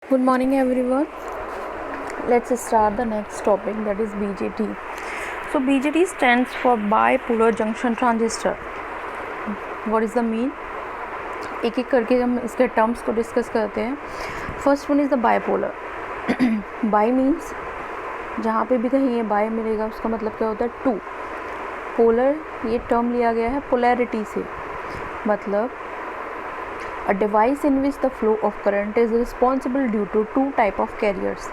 Good morning, everyone. Let's start the next topic, that is BJT. So BJT stands for bipolar junction transistor. What is the mean? एक एक करके हम इसके terms को discuss करते हैं. First one is the bipolar. By means जहाँ पे भी कहीं ये बाय मिलेगा उसका मतलब क्या होता है? टू. पोलर ये टर्म लिया गया है पोलैरिटी से, मतलब a device in which the flow of current is responsible due to two type of carriers,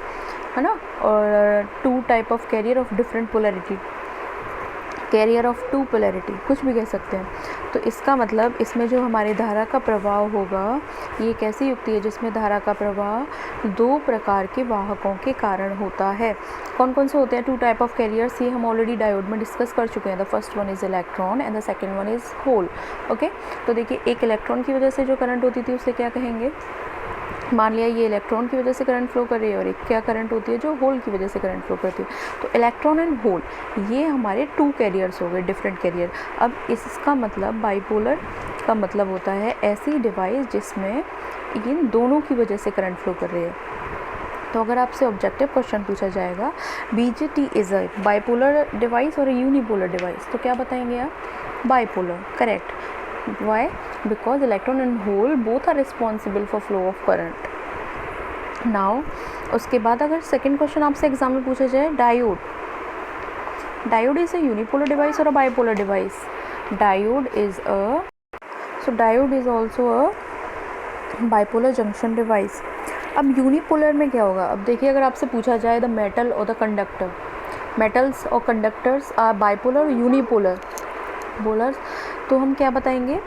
है ना, और two type of carrier of different polarity, carrier of two polarity, कुछ भी कह सकते हैं. तो इसका मतलब इसमें जो हमारी धारा का प्रवाह होगा, ये एक ऐसी युक्ति है जिसमें धारा का प्रवाह दो प्रकार के वाहकों के कारण होता है. कौन कौन से होते हैं टू टाइप ऑफ कैरियर्स? ये हम ऑलरेडी डायोड में डिस्कस कर चुके हैं. The first one is electron and the second one is hole. Okay, तो देखिए एक इलेक्ट्रॉन की वजह से जो करंट होती थी उसे क्या कहेंगे? मान लिया ये इलेक्ट्रॉन की वजह से करंट फ्लो कर रही है और एक क्या करंट होती है जो होल की वजह से करंट फ्लो करती है. तो इलेक्ट्रॉन एंड होल ये हमारे टू कैरियर्स हो गए, डिफरेंट कैरियर. अब इसका मतलब बाइपोलर का मतलब होता है ऐसी डिवाइस जिसमें इन दोनों की वजह से करंट फ्लो कर रही है. तो अगर आपसे ऑब्जेक्टिव क्वेश्चन पूछा जाएगा BJT is a bipolar device और यूनिपोलर डिवाइस, तो क्या बताएंगे आप? Bipolar, correct. Why? Because electron and hole both are responsible for flow of current. Now उसके बाद अगर सेकेंड क्वेश्चन आपसे एग्जाम में पूछा जाए diode. Diode is a unipolar device और a bipolar device? Diode is diode is also a bipolar junction device. अब unipolar में क्या होगा? अब देखिए अगर आपसे पूछा जाए द मेटल और द कंडक्टर, मेटल्स और कंडक्टर्स आर बाइपोलर और यूनिपोलर बोलर्स, तो हम क्या बताएंगे?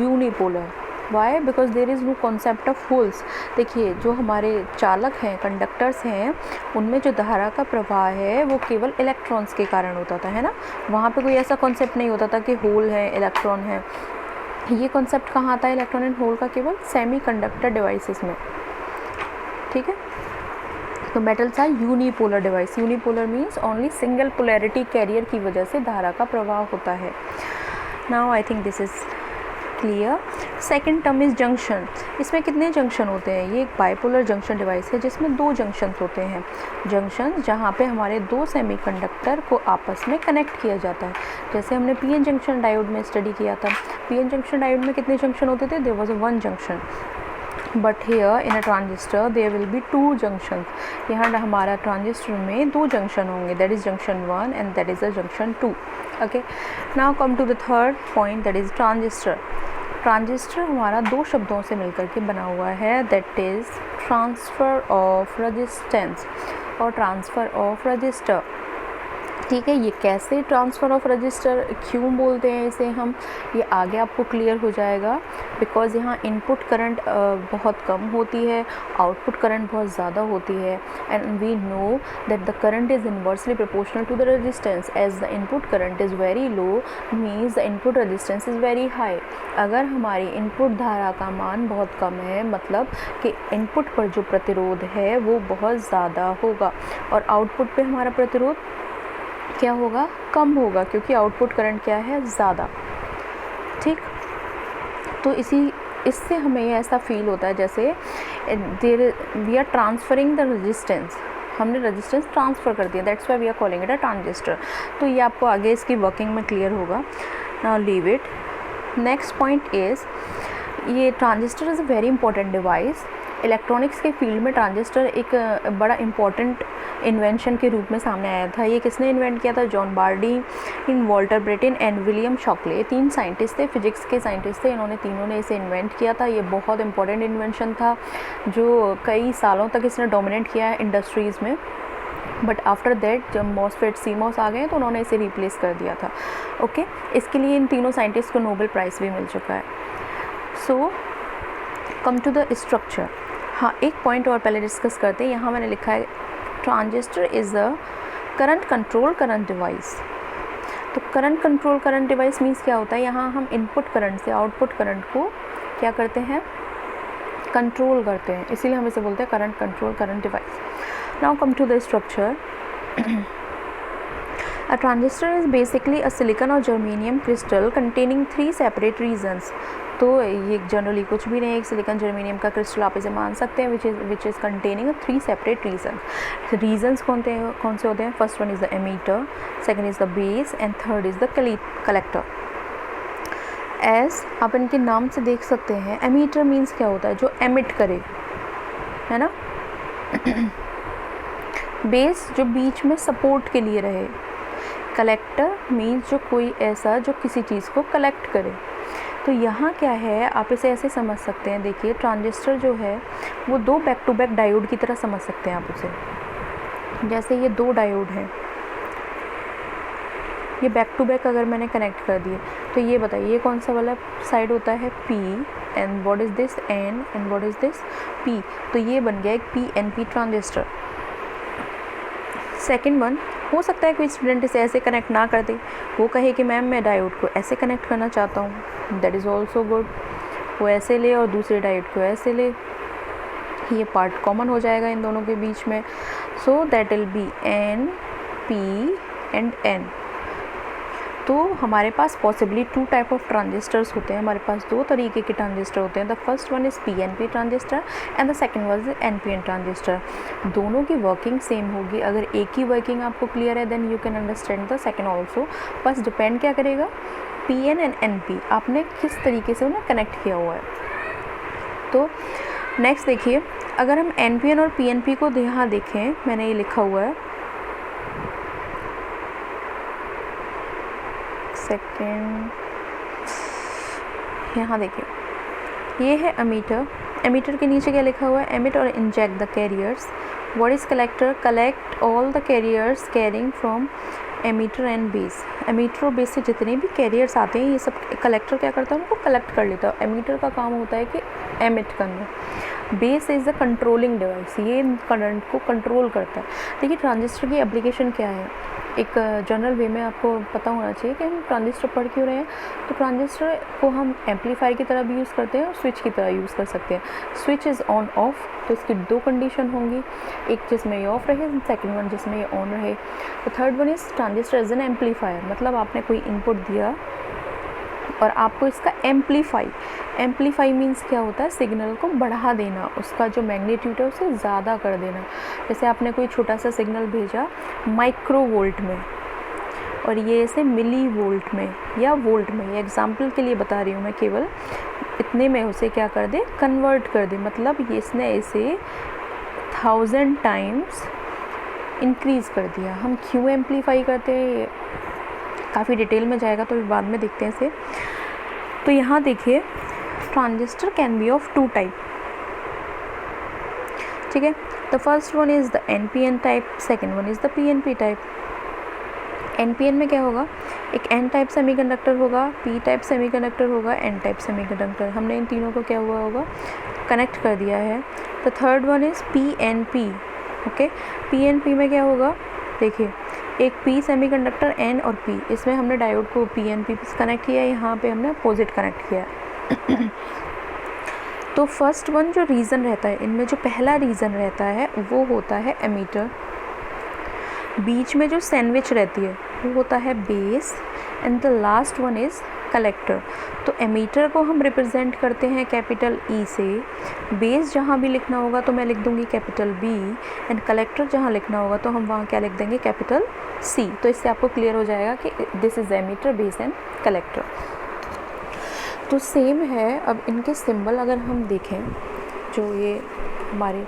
Unipolar. Why? Because there is no concept of holes. देखिए जो हमारे चालक हैं, कंडक्टर्स हैं, उनमें जो धारा का प्रवाह है वो केवल इलेक्ट्रॉन्स के कारण होता था, है ना. वहाँ पे कोई ऐसा कॉन्सेप्ट नहीं होता था कि होल है, इलेक्ट्रॉन है. ये कॉन्सेप्ट कहाँ आता है इलेक्ट्रॉन एंड होल का? केवल सेमी कंडक्टर डिवाइसेस में. ठीक है, तो metals are unipolar device. Unipolar means only single polarity carrier की वजह से धारा का प्रवाह होता है. Now I think this is clear. Second term is junction. इसमें कितने जंक्शन होते हैं? ये एक बाइपोलर जंक्शन डिवाइस है जिसमें दो जंक्शन होते हैं. जंक्शन जहाँ पे हमारे दो सेमीकंडक्टर को आपस में कनेक्ट किया जाता है. जैसे हमने पीएन जंक्शन डायोड में स्टडी किया था. पीएन जंक्शन डायोड में कितने जंक्शन होते थे? There was one junction. But here in a transistor there will be two junction. यहाँ हमारा ट्रांजिस्टर में दो जंक्शन होंगे, that is junction 1 and that is a junction 2. Okay, now come to the third point, that is transistor. Transistor हमारा दो शब्दों से मिलकर के बना हुआ है, that is transfer of resistance और ट्रांसफ़र ऑफ रजिस्टर. ठीक है, ये कैसे ट्रांसफ़र ऑफ रजिस्टर, क्यों बोलते हैं इसे हम, ये आगे आपको क्लियर हो जाएगा. बिकॉज़ यहाँ इनपुट करंट बहुत कम होती है, आउटपुट करंट बहुत ज़्यादा होती है. And we know that the current is inversely proportional to the resistance. As the input current is very low means the input resistance is very high. अगर हमारी इनपुट धारा का मान बहुत कम है, मतलब कि इनपुट पर जो प्रतिरोध है वो बहुत ज़्यादा होगा और आउटपुट पे हमारा प्रतिरोध क्या होगा? कम होगा, क्योंकि आउटपुट करंट क्या है? ज़्यादा. ठीक, तो इससे हमें ऐसा फील होता है जैसे we are transferring the resistance. हमने रेजिस्टेंस ट्रांसफ़र कर दिया, that's why we are calling it a transistor. तो ये आपको आगे इसकी वर्किंग में क्लियर होगा. Now leave it. Next point is ये transistor is a very important device. Electronics के फील्ड में ट्रांजिस्टर एक बड़ा इम्पॉर्टेंट इन्वेंशन के रूप में सामने आया था. ये किसने इन्वेंट किया था? John Bardeen, Walter Brattain and William Shockley. ये तीन साइंटिस्ट थे, फिजिक्स के साइंटिस्ट थे. इन्होंने तीनों ने इसे इन्वेंट किया था. ये बहुत इंपॉर्टेंट इन्वेंशन था जो कई सालों तक इसने डोमिनेट किया है इंडस्ट्रीज़ में. बट आफ्टर दैट जब मॉसफेट सीमॉस आ गए तो उन्होंने इसे रिप्लेस कर दिया था. ओके, इसके लिए इन तीनों साइंटिस्ट को नोबेल प्राइज़ भी मिल चुका है. सो कम टू द स्ट्रक्चर. हाँ, एक पॉइंट और पहले डिस्कस करते हैं. यहाँ मैंने लिखा है transistor is a current control current device. तो current control current device means क्या होता है? यहाँ हम इनपुट करंट से आउटपुट करंट को क्या करते हैं? कंट्रोल करते हैं, इसीलिए हम इसे बोलते हैं current control current device. Now come to the structure. A transistor is basically a silicon or germanium crystal containing three separate regions. तो ये जनरली कुछ भी नहीं, एक सिलिकॉन जर्मेनियम का क्रिस्टल आप इसे मान सकते हैं which is containing 3 separate regions कौन से होते हैं? First one is the emitter, second is the base and third is the collector. एस आप इनके नाम से देख सकते हैं, एमीटर मीन्स क्या होता है? जो एमिट करे, है ना। बेस जो बीच में सपोर्ट के लिए रहे। कलेक्टर मीन्स जो कोई ऐसा जो किसी चीज़ को कलेक्ट करे। तो यहाँ क्या है, आप इसे ऐसे समझ सकते हैं, देखिए ट्रांजिस्टर जो है वो 2 बैक टू बैक डायोड की तरह समझ सकते हैं आप उसे। जैसे ये 2 डायोड हैं, ये बैक टू बैक अगर मैंने कनेक्ट कर दिए तो ये बताइए कौन सा वाला साइड होता है? P and what is this N and what is this P। तो ये बन गया एक PNP ट्रांजिस्टर। सेकेंड वन, हो सकता है कोई स्टूडेंट इसे ऐसे कनेक्ट ना कर दे, वो कहे कि मैम मैं डायोड को ऐसे कनेक्ट करना चाहता हूँ, दैट इज़ ऑल्सो गुड। वो ऐसे ले और दूसरे डायोड को ऐसे ले, ये पार्ट कॉमन हो जाएगा इन दोनों के बीच में। So that will be N P and N। तो हमारे पास पॉसिबली 2 टाइप ऑफ ट्रांजिस्टर्स होते हैं, हमारे पास 2 तरीके के ट्रांजिस्टर होते हैं। The first one is PNP transistor and the second one is NPN transistor. दोनों की वर्किंग सेम होगी। अगर एक ही वर्किंग आपको क्लियर है then you can understand the second also. बस डिपेंड क्या करेगा, PN एंड NP आपने किस तरीके से उन्हें कनेक्ट किया हुआ है। तो नेक्स्ट देखिए, अगर हम NPN और PNP को यहाँ देखें, मैंने ये लिखा हुआ है, सेकेंड, यहाँ देखिए ये है एमीटर। एमीटर के नीचे क्या लिखा हुआ है? एमिट और inject the carriers. What is collector? Collect all the carriers carrying from emitter and base. Emitter और बेस से जितने भी कैरियर्स आते हैं ये सब कलेक्टर क्या करता है? उनको कलेक्ट कर लेता है। एमीटर का काम होता है कि एमिट करना। Base is the controlling device, ये करंट को कंट्रोल करता है। देखिए ट्रांजिस्टर की एप्लीकेशन क्या है, एक जनरल वे में आपको पता होना चाहिए कि हम ट्रांजिस्टर पढ़ क्यों रहे हैं। तो ट्रांजिस्टर को हम एम्पलीफायर की तरह भी यूज़ करते हैं और स्विच की तरह यूज़ कर सकते हैं। स्विच इज़ ऑन ऑफ, तो इसकी 2 कंडीशन होंगी, एक जिसमें ये ऑफ रहे, सेकेंड वन जिसमें ये ऑन रहे। तो third one is transistor is an amplifier, मतलब आपने कोई इनपुट दिया और आपको इसका एम्पलीफाई मीन्स क्या होता है? सिग्नल को बढ़ा देना, उसका जो मैग्नीट्यूड है उसे ज़्यादा कर देना। जैसे आपने कोई छोटा सा सिग्नल भेजा माइक्रो वोल्ट में और ये इसे मिली वोल्ट में या वोल्ट में, ये एग्जाम्पल के लिए बता रही हूँ मैं, केवल इतने में उसे क्या कर दे? कन्वर्ट कर दे। मतलब ये इसने इसे 1000 टाइम्स इंक्रीज़ कर दिया। हम क्यों एम्पलीफाई करते हैं काफ़ी डिटेल में जाएगा तो बाद में देखते हैं इसे। तो यहाँ देखिए transistor can be of 2 type, ठीक है। The first one is the NPN type, second one is the PNP type. NPN में क्या होगा? एक N टाइप सेमीकंडक्टर होगा, P टाइप सेमीकंडक्टर होगा, N टाइप सेमीकंडक्टर। हमने इन तीनों को क्या हुआ होगा? कनेक्ट कर दिया है। The third one is PNP, okay. PNP में क्या होगा? देखिए एक P सेमीकंडक्टर, N और P, इसमें हमने डायोड को PNP से कनेक्ट किया है, यहाँ पे हमने अपोजिट कनेक्ट किया है। तो फर्स्ट वन जो रीज़न रहता है, इनमें जो पहला रीज़न रहता है वो होता है एमीटर। बीच में जो सैंडविच रहती है वो होता है base and the last one is collector. तो एमीटर को हम रिप्रेजेंट करते हैं कैपिटल E से, बेस जहाँ भी लिखना होगा तो मैं लिख दूँगी कैपिटल B एंड कलेक्टर जहाँ लिखना होगा तो हम वहाँ क्या लिख देंगे? Capital C। तो इससे आपको क्लियर हो जाएगा कि this is emitter, base and collector. तो सेम है। अब इनके सिंबल अगर हम देखें, जो ये हमारे